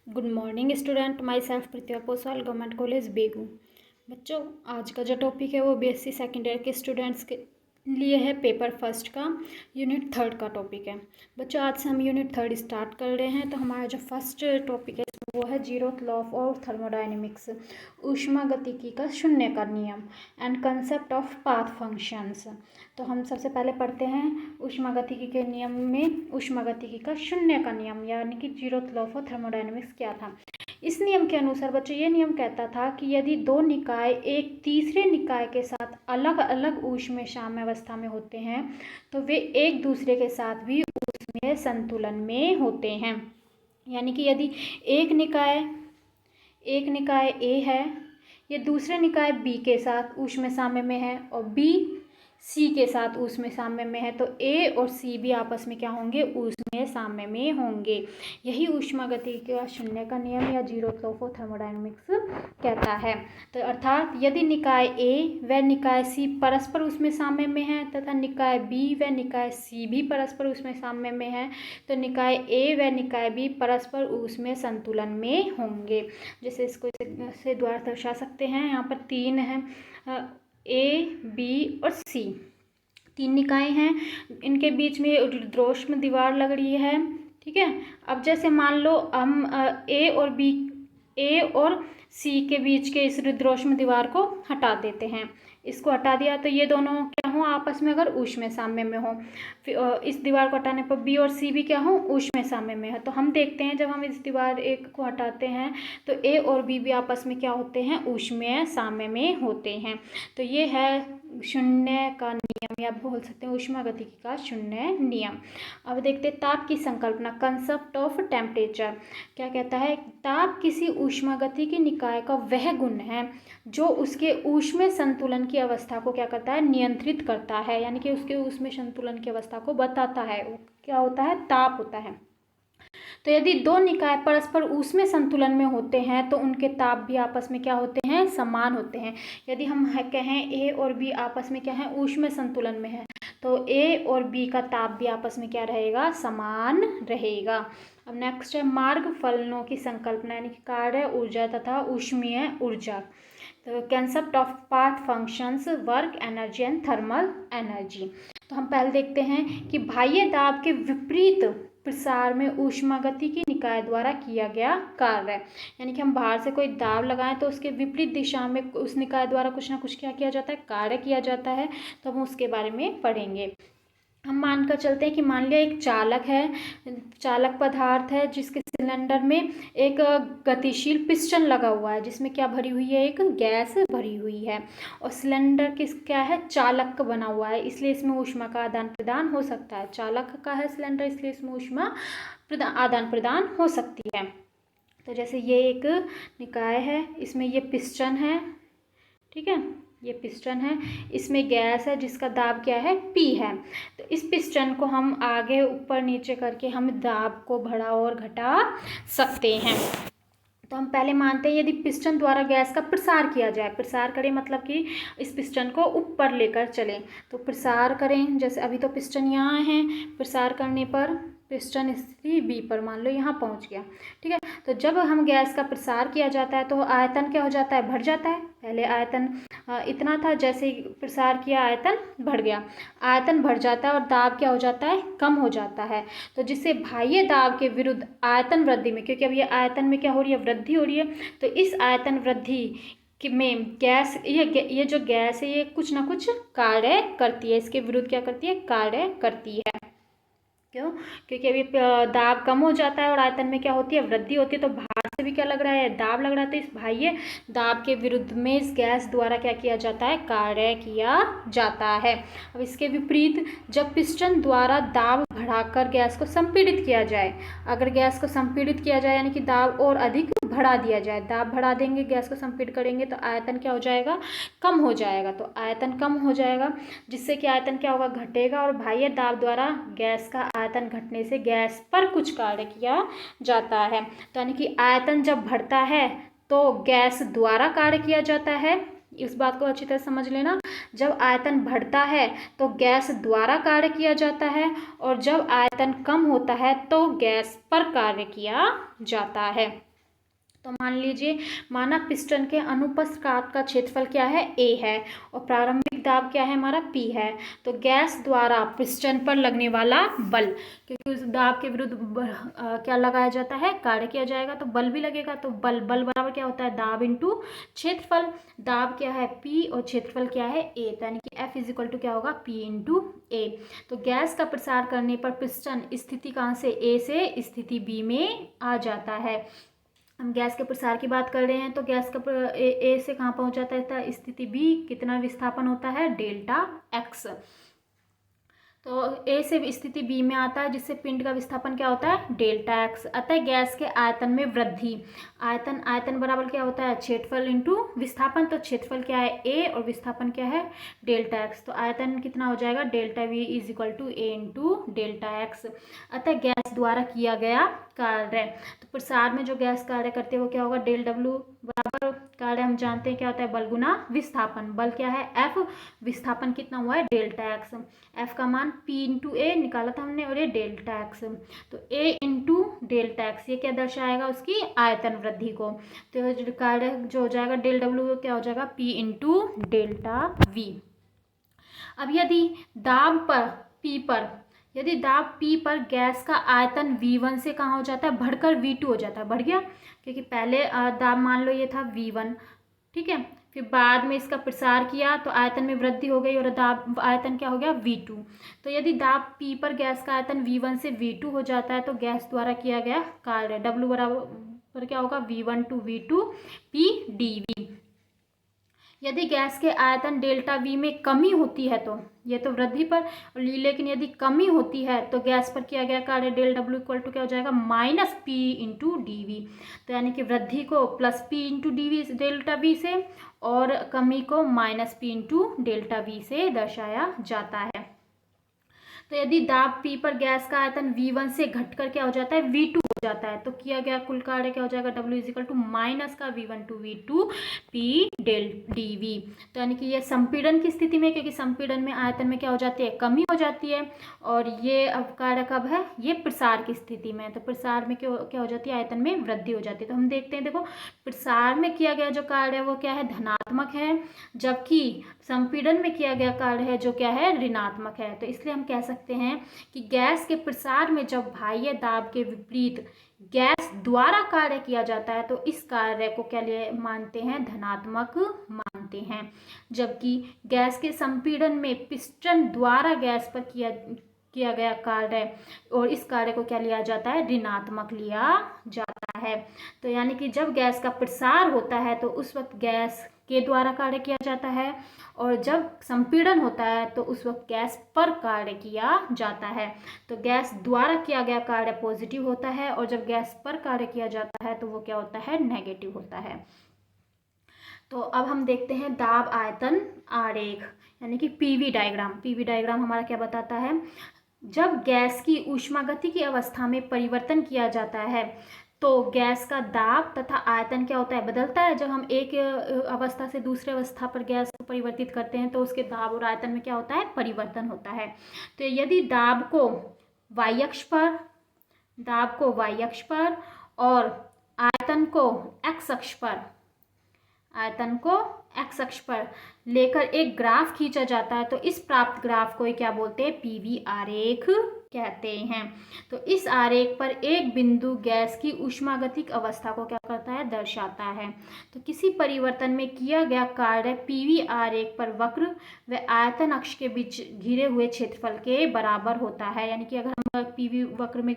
Good morning student, myself Pratibha Posal, government college Begu. बच्चों, आज का जो टॉपिक है वो बीएससी सेकेंड ईयर के स्टूडेंट्स के लिए है। पेपर फर्स्ट का यूनिट थर्ड का टॉपिक है। बच्चों, आज से हम यूनिट थर्ड स्टार्ट कर रहे हैं। तो हमारा जो फर्स्ट टॉपिक है वो है जीरोथ लॉ ऑफ थर्मोडायनेमिक्स, ऊष्मागतिकी का शून्य का नियम and concept of path functions. तो हम सबसे पहले पढ़ते हैं ऊष्मागतिकी के नियम में ऊष्मागतिकी का शून्य का नियम, यानी कि जीरोथ लॉ ऑफ थर्मोडायनेमिक्स क्या था। इस नियम के अनुसार बच्चों ये नियम कहता था कि यदि दो निकाय एक तीसरे निकाय के साथ अलग अलग ऊष्मीय साम्य अवस्था में होते हैं तो वे एक दूसरे के साथ भी ऊष्मीय संतुलन में होते हैं। यानी कि यदि एक निकाय ए है, ये दूसरे निकाय बी के साथ ऊष्मीय साम्य में है और बी सी के साथ ऊष्मीय साम्य में है, तो ए और सी भी आपस में क्या होंगे, ऊष्मीय साम्य में होंगे। यही ऊष्मागतिकी का शून्य का नियम या जीरोथ लॉ ऑफ थर्मोडायनेमिक्स कहता है। तो अर्थात यदि निकाय ए व निकाय सी परस्पर ऊष्मीय साम्य में है तथा निकाय बी व निकाय सी भी परस्पर ऊष्मीय साम्य में है, तो निकाय ए व निकाय बी परस्पर ऊष्मीय संतुलन में होंगे। जैसे इसको से द्वारा दर्शा सकते हैं। यहाँ पर तीन है, ए बी और सी, तीन निकाय हैं, इनके बीच में रुद्रोष्म दीवार लग रही है। ठीक है। अब जैसे मान लो हम ए और सी के बीच के इस रुद्रोष्म दीवार को हटा देते हैं। इसको हटा दिया तो ये दोनों क्या हो, आपस में अगर ऊष्मीय साम्य में हो, इस दीवार को हटाने पर बी और सी भी क्या हो, ऊष्मीय साम्य में है। तो हम देखते हैं जब हम इस दीवार एक को हटाते हैं तो ए और बी भी आपस में क्या होते हैं, ऊष्मीय साम्य में होते हैं। तो ये है शून्य का नियम, या बोल सकते हैं ऊष्मागतिकी का शून्य नियम। अब देखते हैं ताप की संकल्पना, कंसेप्ट ऑफ टेम्परेचर। क्या कहता है, ताप किसी ऊष्मागतिकी निकाय का वह गुण है जो उसके ऊष्मीय संतुलन की अवस्था को क्या करता है, नियंत्रित करता है, यानी कि उसके ऊष्मीय संतुलन की अवस्था को बताता है। वो क्या होता है, ताप होता है। तो यदि दो निकाय परस्पर ऊष्मीय संतुलन में होते हैं तो उनके ताप भी आपस में क्या होते हैं, समान होते हैं। यदि हम कहें ए और बी आपस में क्या है, ऊष्मीय संतुलन में है, तो ए और बी का ताप भी आपस में क्या रहेगा, समान रहेगा। अब नेक्स्ट है मार्ग फलनों की संकल्पना, यानी कि कार्य ऊर्जा तथा ऊष्मीय ऊर्जा। तो concept of path functions, work energy and thermal energy. तो हम पहले देखते हैं कि बाह्य दाब के विपरीत प्रसार में ऊष्मागतिकी निकाय द्वारा किया गया कार्य, यानी कि हम बाहर से कोई दाब लगाएं तो उसके विपरीत दिशा में उस निकाय द्वारा कुछ ना कुछ क्या किया जाता है, कार्य किया जाता है। तो हम उसके बारे में पढ़ेंगे। हम मानकर चलते हैं कि मान लिया एक चालक है, चालक पदार्थ है जिसके सिलेंडर में एक गतिशील पिस्टन लगा हुआ है जिसमें क्या भरी हुई है, एक गैस भरी हुई है, और सिलेंडर क्या है, चालक का बना हुआ है, इसलिए इसमें ऊष्मा का आदान प्रदान हो सकता है। चालक का है सिलेंडर, इसलिए इसमें ऊष्मा आदान प्रदान हो सकती है। तो जैसे ये एक निकाय है, इसमें ये पिस्टन है, ठीक है, ये पिस्टन है, इसमें गैस है जिसका दाब क्या है, P है। तो इस पिस्टन को हम आगे ऊपर नीचे करके हम दाब को बढ़ा और घटा सकते हैं। तो हम पहले मानते हैं यदि पिस्टन द्वारा गैस का प्रसार किया जाए, प्रसार करें मतलब कि इस पिस्टन को ऊपर लेकर चलें, तो प्रसार करें। जैसे अभी तो पिस्टन यहाँ है, प्रसार करने पर पिस्टन स्थिति बी पर मान लो यहाँ पहुँच गया। ठीक है। तो जब हम गैस का प्रसार किया जाता है तो आयतन क्या हो जाता है, बढ़ जाता है। पहले आयतन इतना था, जैसे ही प्रसार किया आयतन बढ़ गया, आयतन बढ़ जाता है और दाब क्या हो जाता है, कम हो जाता है। तो जिससे बाह्य दाब के विरुद्ध आयतन वृद्धि में, क्योंकि अब ये आयतन में क्या हो रही है, वृद्धि हो रही है, तो इस आयतन वृद्धि में गैस, ये जो गैस है ये कुछ ना कुछ कार्य करती है, इसके विरुद्ध क्या करती है, कार्य करती है। क्यों, क्योंकि अभी दाब कम हो जाता है और आयतन में क्या होती है, वृद्धि होती है। तो बाहर से भी क्या लग रहा है, दाब लग रहा है, तो इस बाह्य दाब के विरुद्ध में इस गैस द्वारा क्या किया जाता है, कार्य किया जाता है। अब इसके विपरीत जब पिस्टन द्वारा दाब बढ़ाकर गैस को संपीड़ित किया जाए, अगर गैस को संपीड़ित किया जाए यानी कि दाब और अधिक बढ़ा दिया जाए, दाब बढ़ा देंगे, गैस को संपीड़ित करेंगे तो आयतन क्या हो जाएगा, कम हो जाएगा। तो आयतन कम हो जाएगा जिससे कि आयतन क्या होगा, घटेगा, और बाह्य दाब द्वारा गैस का आयतन घटने से गैस पर कुछ कार्य किया जाता है। तो यानी कि आयतन जब बढ़ता है तो गैस द्वारा कार्य किया जाता है। इस बात को अच्छी तरह समझ लेना, जब आयतन बढ़ता है तो गैस द्वारा कार्य किया जाता है, और जब आयतन कम होता है तो गैस पर कार्य किया जाता है। तो मान लीजिए माना पिस्टन के अनुप्रस्थ काट का क्षेत्रफल क्या है, A है, और प्रारंभिक दाब क्या है हमारा, P है। तो गैस द्वारा पिस्टन पर लगने वाला बल, क्योंकि उस दाब के विरुद्ध क्या लगाया जाता है, कार्य किया जाएगा, तो बल भी लगेगा। तो बल बराबर क्या होता है, दाब इंटू क्षेत्रफल। दाब क्या है, P, और क्षेत्रफल क्या है, A, तो यानी कि F इज इक्वल टू क्या होगा, P इंटू A। तो गैस का प्रसार करने पर पिस्टन स्थिति कहाँ से, A से स्थिति B में आ जाता है। हम गैस के प्रसार की बात कर रहे हैं, तो गैस का ए से कहाँ पहुंच जाता है, स्थिति बी, कितना विस्थापन होता है, डेल्टा एक्स। तो ए से स्थिति बी में आता है, जिससे पिंड का विस्थापन क्या होता है, डेल्टा एक्स। अतः गैस के आयतन में वृद्धि, आयतन बराबर क्या होता है, क्षेत्रफल इंटू विस्थापन। तो क्षेत्रफल क्या है, ए, और विस्थापन क्या है, डेल्टा एक्स। तो आयतन कितना हो जाएगा, delta V is equal to A into delta X. अतः गैस द्वारा किया गया कार्य, तो प्रसार में जो गैस कार्य करते हैं वो क्या होगा, डेल डब्ल्यू बराबर, कार्य हम जानते हैं क्या होता है, बल गुना विस्थापन। बल क्या है, एफ, विस्थापन कितना हुआ है, डेल्टा एक्स। एफ का मान पी इंटू ए निकाला था हमने, और ये डेल्टा एक्स। तो ए इंटू डेल्टा एक्स, ये क्या दर्शाएगा, उसकी आयतन वृद्धि को। तो कार्य जो हो जाएगा डेल डब्ल्यू क्या हो जाएगा, पी इंटू डेल्टा वी। अब यदि दाब पर पी पर यदि दाब P पर गैस का आयतन V1 से कहाँ हो जाता है, बढ़कर V2 हो जाता है, बढ़ गया, क्योंकि पहले दाब मान लो ये था V1, ठीक है, फिर बाद में इसका प्रसार किया तो आयतन में वृद्धि हो गई, और दाब आयतन क्या हो गया, V2। तो यदि दाब P पर गैस का आयतन V1 से V2 हो जाता है, तो गैस द्वारा किया गया कार्य W बराबर क्या होगा, V1 to V2 P dV। यदि गैस के आयतन डेल्टा वी में कमी होती है, तो ये तो वृद्धि पर, लेकिन यदि कमी होती है तो गैस पर किया गया कार्य डेल डब्ल्यू इक्वल टू क्या हो जाएगा, minus P into D V. तो यानी कि वृद्धि को plus P into D V delta V से, और कमी को minus P into delta V से दर्शाया जाता है। तो यदि दाब P पर गैस का आयतन V1 से घटकर क्या हो जाता है, V2 हो जाता है, तो किया गया कुल कार्य क्या हो जाएगा, W is equal to minus का V1 to V2 P del dV। तो यानी कि ये संपीड़न की स्थिति में, क्योंकि संपीड़न में आयतन में क्या हो जाती है, कमी हो जाती है, और ये अब कार्य कब है, ये प्रसार की स्थिति में। तो प्रसार में क्या हो जाती है, आयतन में वृद्धि हो जाती है। तो हम देखते हैं, देखो प्रसार में किया गया जो कार्य है वो क्या है, धनात्मक है, जबकि संपीड़न में किया गया कार्य है जो क्या है, ऋणात्मक है। तो इसलिए हम कह सकते हैं कि गैस के प्रसार में जब बाह्य दाब के विपरीत गैस द्वारा कार्य किया जाता है, तो इस कार्य को क्या मानते हैं, धनात्मक मानते हैं। जबकि गैस के संपीड़न में पिस्टन द्वारा गैस पर किया गया कार्य, और इस कार्य को क्या लिया जाता है, ऋणात्मक लिया जाता है। तो यानी कि जब गैस का प्रसार होता है तो उस वक्त गैस के द्वारा कार्य किया जाता है, और जब संपीड़न होता है तो उस वक्त गैस पर कार्य किया जाता है। तो गैस द्वारा किया गया कार्य पॉजिटिव होता है, और जब गैस पर कार्य किया जाता है तो वो क्या होता है, नेगेटिव होता है। तो अब हम देखते हैं दाब आयतन आरेख, यानी कि पीवी डायग्राम। पीवी डायग्राम हमारा क्या बताता है, जब गैस की ऊष्मागतिकी अवस्था में परिवर्तन किया जाता है तो गैस का दाब तथा आयतन क्या होता है, बदलता है। जब हम एक अवस्था से दूसरे अवस्था पर गैस को परिवर्तित करते हैं तो उसके दाब और आयतन में क्या होता है, परिवर्तन होता है। तो यदि दाब को y अक्ष पर और आयतन को x अक्ष पर लेकर एक ग्राफ खींचा जाता है, तो इस प्राप्त ग्राफ को क्या बोलते हैं, पीवी आरेख कहते हैं। तो इस आरेख पर एक बिंदु गैस की ऊष्मागतिक अवस्था को क्या करता है, दर्शाता है। तो किसी परिवर्तन में किया गया कार्य पीवी आरेख पर वक्र व आयतन अक्ष के बीच घिरे हुए क्षेत्रफल के बराबर होता है। यानी कि अगर हम पीवी वक्र में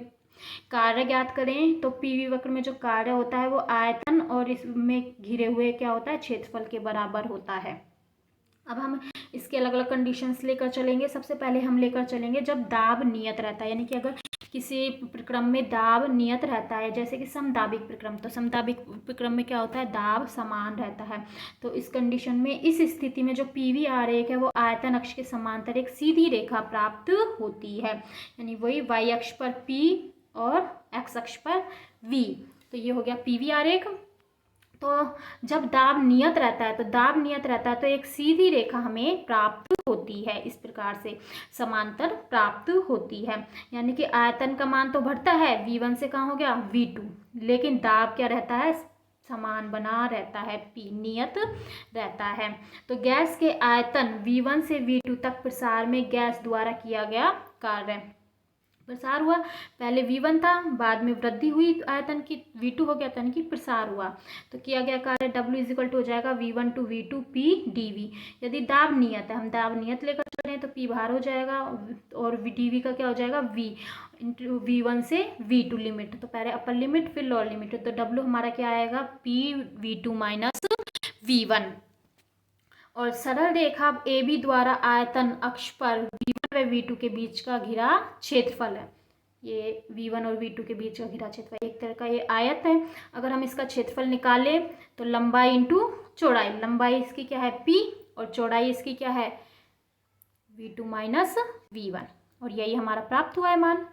कार्य ज्ञात करें तो पीवी वक्र में जो कार्य होता है वो आयतन और इसमें घिरे हुए क्या होता है, क्षेत्रफल के बराबर होता है। अब हम इसके अलग अलग कंडीशंस लेकर चलेंगे। सबसे पहले हम लेकर चलेंगे जब दाब नियत रहता है, यानी कि अगर किसी प्रक्रम में दाब नियत रहता है, जैसे कि समदाबिक प्रक्रम, तो समदाबिक प्रक्रम में क्या होता है, दाब समान रहता है। तो इस कंडीशन में, इस स्थिति में जो पीवी आरेख है वो आयतन अक्ष के समांतर एक सीधी रेखा प्राप्त होती है, यानी वही y अक्ष पर P और x अक्ष पर V। तो ये हो गया पीवी आरेख। तो जब दाब नियत रहता है तो एक सीधी रेखा हमें प्राप्त होती है, इस प्रकार से समांतर प्राप्त होती है। यानी कि आयतन का मान तो बढ़ता है, V1 से कहाँ हो गया, V2, लेकिन दाब क्या रहता है, समान बना रहता है, P नियत रहता है। तो गैस के आयतन V1 से V2 तक प्रसार में गैस द्वारा किया गया कार्य। प्रसार हुआ, पहले V1 था, बाद में वृद्धि हुई आयतन की, V2 हो गया, यानी कि प्रसार हुआ। तो किया गया कार्य W इजिकल टू हो जाएगा V1 to V2 P dV। यदि दाब नियत है, हम दाब नियत लेकर चल रहे हैं तो P बाहर हो जाएगा और dV का क्या हो जाएगा V इंटू V1 से V2 लिमिट। तो पहले अपर लिमिट फिर लोअर लिमिट, तो W हमारा क्या आएगा P V2 माइनस V1। और सरल रेखा AB द्वारा आयतन अक्ष पर V1 व V2 के बीच का घिरा क्षेत्रफल है। ये V1 और V2 के बीच का घिरा क्षेत्रफल, एक तरह का ये आयत है। अगर हम इसका क्षेत्रफल निकालें तो लंबाई इंटू चौड़ाई, लंबाई इसकी क्या है P और चौड़ाई इसकी क्या है V2 माइनस V1, और यही हमारा प्राप्त हुआ है मान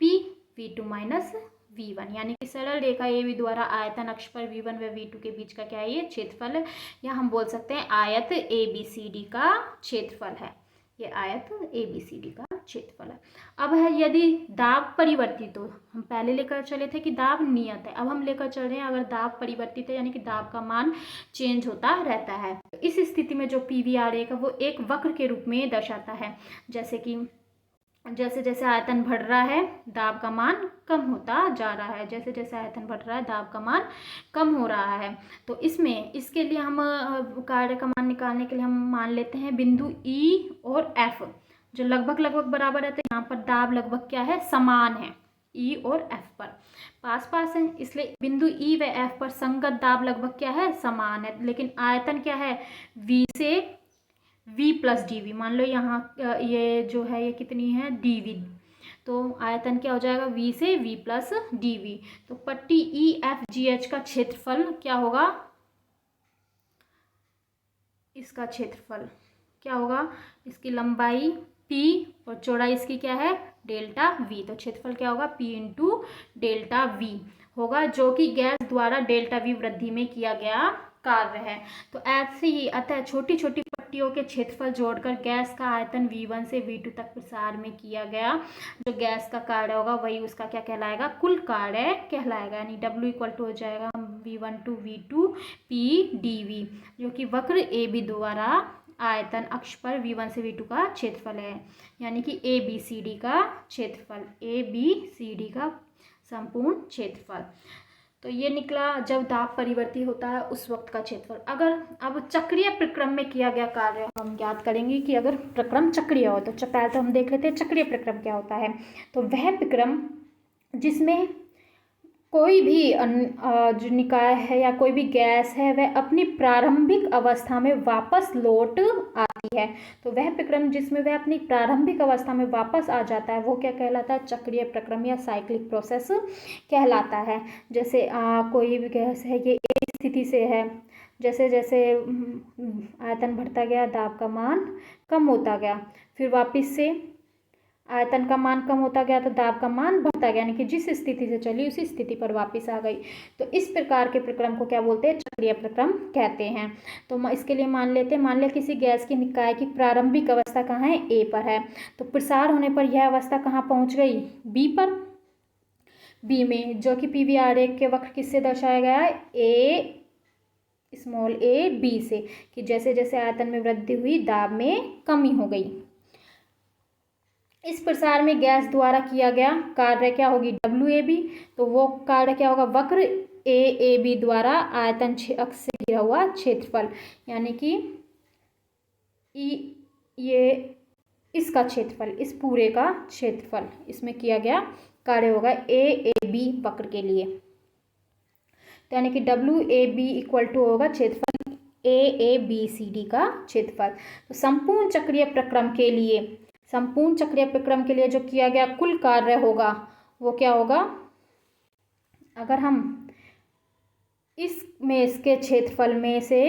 P V2 माइनस V1, यानी कि सरल रेखा AB द्वारा आयतन अक्ष पर V1 व V2 के बीच का क्या है ये क्षेत्रफल है, या हम बोल सकते हैं आयत ABCD का क्षेत्रफल है। ये आयत ABCD का क्षेत्रफल है। अब है यदि दाब परिवर्तित, तो हम पहले लेकर चले थे कि दाब नियत है, अब हम लेकर चल रहे हैं अगर दाब परिवर्तित है, यानी कि दाब का मान चेंज होता रहता है। तो इस स्थिति में जो PV आरेख है वो एक वक्र के रूप में दर्शाता है, जैसे कि जैसे जैसे आयतन बढ़ रहा है दाब का मान कम होता जा रहा है, जैसे जैसे आयतन बढ़ रहा है दाब का मान कम हो रहा है। तो इसमें इसके लिए हम कार्य का मान निकालने के लिए हम मान लेते हैं बिंदु E और F जो लगभग लगभग बराबर रहते हैं। यहाँ पर दाब लगभग क्या है समान है, E और F पर पास पास है, इसलिए बिंदु E व F पर संगत दाब लगभग क्या है समान है। लेकिन आयतन क्या है V से V प्लस डी वी, मान लो यहाँ ये जो है ये कितनी है dV, तो आयतन क्या हो जाएगा V से V प्लस डी वी। तो पट्टी EFGH का क्षेत्रफल क्या होगा, इसका क्षेत्रफल क्या होगा, इसकी लंबाई P और चौड़ाई इसकी क्या है डेल्टा V, तो क्षेत्रफल क्या होगा P इंटू डेल्टा V होगा, जो कि गैस द्वारा डेल्टा V वृद्धि में किया गया कार्य है। तो ऐसे ही अतः छोटी छोटी पट्टियों के क्षेत्रफल जोड़कर गैस का आयतन V1 से V2 तक प्रसार में किया गया जो गैस का कार्य होगा वही उसका क्या कहलाएगा कुल कार्य कहलाएगा, यानी W इक्वल टू हो जाएगा V1 to V2 P dV, जो कि वक्र AB द्वारा आयतन अक्ष पर V1 से V2 का क्षेत्रफल है, यानी कि ABCD का क्षेत्रफल, ABCD का संपूर्ण क्षेत्रफल। तो ये निकला जब दाब परिवर्तित होता है उस वक्त का क्षेत्रफल। अगर अब चक्रीय प्रक्रम में किया गया कार्य हम याद करेंगे कि अगर प्रक्रम चक्रीय हो तो पहले तो हम देख लेते हैं चक्रीय प्रक्रम क्या होता है। तो वह प्रक्रम जिसमें कोई भी जो निकाय है या कोई भी गैस है वह अपनी प्रारंभिक अवस्था में वापस लौट आती है, तो वह प्रक्रम जिसमें वह अपनी प्रारंभिक अवस्था में वापस आ जाता है वो क्या कहलाता है चक्रीय प्रक्रम या साइक्लिक प्रोसेस कहलाता है। जैसे कोई भी गैस है ये एक स्थिति से है, जैसे जैसे आयतन बढ़ता गया दाब का मान कम होता गया, फिर वापस से आयतन का मान कम होता गया तो दाब का मान बढ़ता गया, यानी कि जिस स्थिति से चली उसी स्थिति पर वापस आ गई। तो इस प्रकार के प्रक्रम को क्या बोलते हैं चक्रीय प्रक्रम कहते हैं। तो इसके लिए मान लेते हैं, मान लिया किसी गैस की निकाय की प्रारंभिक अवस्था कहाँ है A पर है, तो प्रसार होने पर यह अवस्था कहाँ पहुँच गई B पर, B में, जो कि PV आरेख के वक्र किससे दर्शाया गया है a B से, कि जैसे जैसे आयतन में वृद्धि हुई दाब में कमी हो गई। इस प्रसार में गैस द्वारा किया गया कार्य क्या होगी WAB, तो वो कार्य क्या होगा वक्र AAB द्वारा आयतन अक्ष से घिरा हुआ क्षेत्रफल, यानी कि ये इसका क्षेत्रफल, इस पूरे का क्षेत्रफल, इसमें किया गया कार्य होगा AAB वक्र के लिए, तो यानी कि WAB इक्वल टू होगा क्षेत्रफल AABCD का क्षेत्रफल। तो संपूर्ण चक्रीय प्रक्रम के लिए जो किया गया कुल कार्य होगा वो क्या होगा, अगर हम इसके क्षेत्रफल में से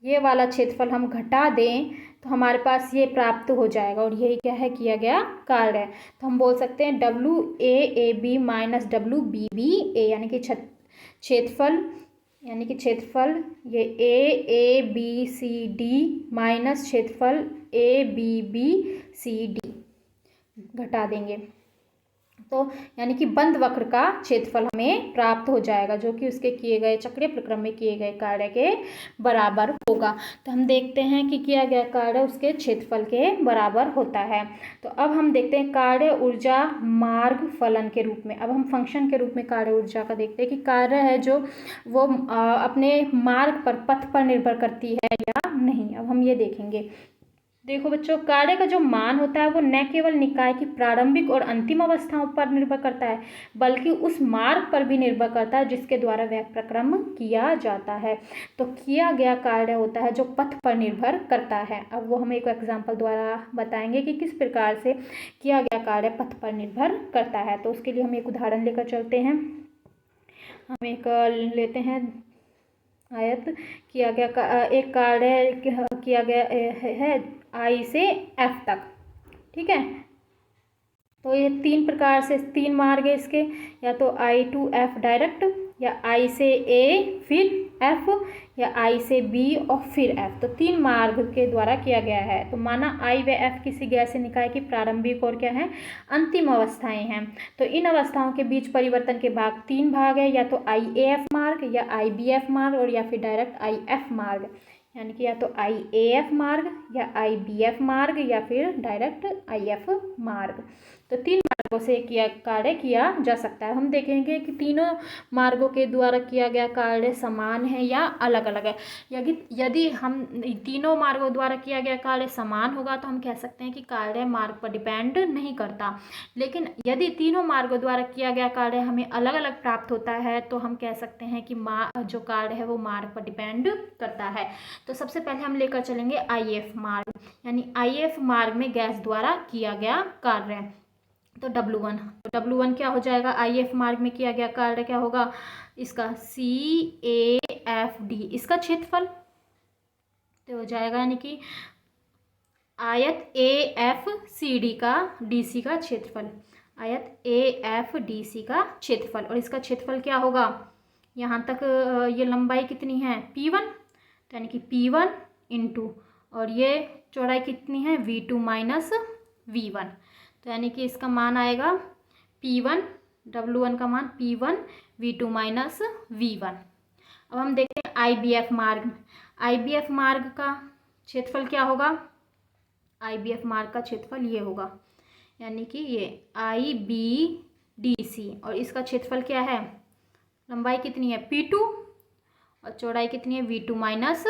ये वाला क्षेत्रफल हम घटा दें तो हमारे पास ये प्राप्त हो जाएगा, और यही क्या है किया गया कार्य है। तो हम बोल सकते हैं WAAB माइनस WBBA, यानी कि क्षेत्रफल ये AABCD माइनस क्षेत्रफल ABBCD घटा देंगे तो यानी कि बंद वक्र का क्षेत्रफल हमें प्राप्त हो जाएगा, जो कि उसके किए गए चक्रीय प्रक्रम में किए गए कार्य के बराबर होगा। तो हम देखते हैं कि किया गया कार्य उसके क्षेत्रफल के बराबर होता है। तो अब हम देखते हैं कार्य ऊर्जा मार्ग फलन के रूप में। अब हम फंक्शन के रूप में कार्य ऊर्जा का देखते हैं कि कार्य है जो वो अपने मार्ग पर, पथ पर निर्भर करती है या नहीं। अब हम ये देखेंगे। देखो बच्चों, कार्य का जो मान होता है वो न केवल निकाय की प्रारंभिक और अंतिम अवस्थाओं पर निर्भर करता है, बल्कि उस मार्ग पर भी निर्भर करता है जिसके द्वारा वह प्रक्रम किया जाता है। तो किया गया कार्य होता है जो पथ पर निर्भर करता है। अब वो हम एक एग्जाम्पल द्वारा बताएंगे कि किस प्रकार से किया गया कार्य पथ पर निर्भर करता है। तो उसके लिए हम एक उदाहरण लेकर चलते हैं। हम एक लेते हैं आयत। किया गया एक कार्य किया गया है आई से एफ तक, ठीक है। तो ये तीन प्रकार से, तीन मार्ग है इसके, या तो आई टू एफ डायरेक्ट, या आई से ए फिर एफ, या आई से बी और फिर एफ। तो तीन मार्ग के द्वारा किया गया है। तो माना आई व एफ किसी गैसीय निकाय की प्रारंभिक और क्या है, अंतिम अवस्थाएं हैं। तो इन अवस्थाओं के बीच परिवर्तन के भाग तीन भाग है, या तो आई ए एफ मार्ग, या आई बी एफ मार्ग, और या फिर डायरेक्ट आई एफ मार्ग। यानी कि या तो आई ए एफ मार्ग, या आई बी एफ मार्ग, या फिर डायरेक्ट आई एफ मार्ग। तो तीन मार्गों से किया कार्य किया जा सकता है। हम देखेंगे कि तीनों मार्गों के द्वारा किया गया कार्य समान है या अलग अलग है। यदि हम तीनों मार्गों द्वारा किया गया कार्य समान होगा तो हम कह सकते हैं कि कार्य मार्ग पर डिपेंड नहीं करता। लेकिन यदि तीनों मार्गों द्वारा किया गया कार्य हमें अलग अलग प्राप्त होता है तो हम कह सकते हैं कि जो कार्य है वो मार्ग पर डिपेंड करता है। तो सबसे पहले हम लेकर चलेंगे आई एफ मार्ग, यानी आई एफ मार्ग में गैस द्वारा किया गया कार्य। तो W1, तो W1 क्या हो जाएगा, आई एफ मार्ग में किया गया कार्य क्या होगा, इसका CAFD, इसका क्षेत्रफल तो हो जाएगा, यानी कि आयत AFCD का DC का क्षेत्रफल, आयत AFDC का क्षेत्रफल। और इसका क्षेत्रफल क्या होगा, यहाँ तक ये लंबाई कितनी है P1, तो यानी कि P1 इंटू, और ये चौड़ाई कितनी है V2 माइनस V1। तो यानी कि इसका मान आएगा P1, W1 का मान P1 V2 माइनस V1। अब हम देखते हैं IBF मार्ग। IBF मार्ग का क्षेत्रफल क्या होगा, IBF मार्ग का क्षेत्रफल ये होगा, यानी कि ये IBDC, और इसका क्षेत्रफल क्या है, लंबाई कितनी है P2 और चौड़ाई कितनी है V2 माइनस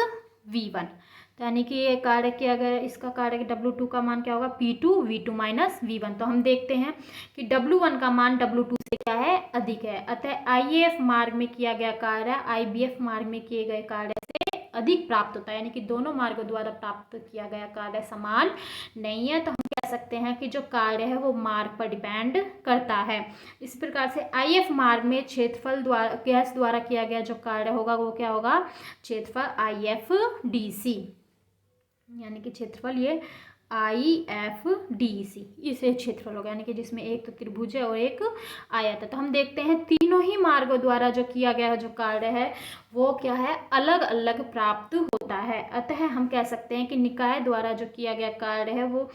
V1। तो यानी कि ये कार्य किया गया, इसका कार्य W2 का मान क्या होगा P2 V2 माइनस V1। तो हम देखते हैं कि W1 का मान W2 से क्या है, अधिक है। अतः IAF मार्ग में किया गया कार्य IBF मार्ग में किए गए कार्य से अधिक प्राप्त होता है, यानी कि दोनों मार्गों द्वारा प्राप्त किया गया कार्य समान नहीं है। तो हम कह सकते हैं कि जो कार्य है वो मार्ग पर डिपेंड करता है। इस प्रकार से IF मार्ग में क्षेत्रफल द्वारा, गैस द्वारा किया गया जो कार्य होगा वो क्या होगा, क्षेत्रफल IFDC, यानी कि क्षेत्रफल ये IFDC, इसे क्षेत्रफल होगा, यानी कि जिसमें एक तो त्रिभुज है और एक आयत है। तो हम देखते हैं तीनों ही मार्गों द्वारा जो किया गया जो कार्य है वो क्या है, अलग अलग प्राप्त होता है। अतः हम कह सकते हैं कि निकाय द्वारा जो किया गया कार्य है वो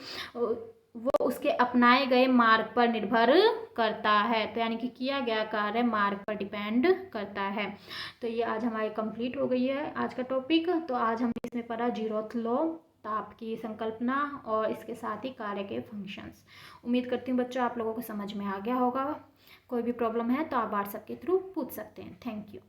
उसके अपनाए गए मार्ग पर निर्भर करता है। तो यानी कि किया गया कार्य मार्ग पर डिपेंड करता है। तो ये आज हमारी कंप्लीट हो गई है आज का टॉपिक। तो आज हमने इसमें पढ़ा जीरोथ लॉ, ताप की संकल्पना और इसके साथ ही कार्य के फंक्शंस। उम्मीद करती हूँ बच्चों आप लोगों को समझ में आ गया होगा। कोई भी प्रॉब्लम है तो आप व्हाट्सएप के थ्रू पूछ सकते हैं। Thank you.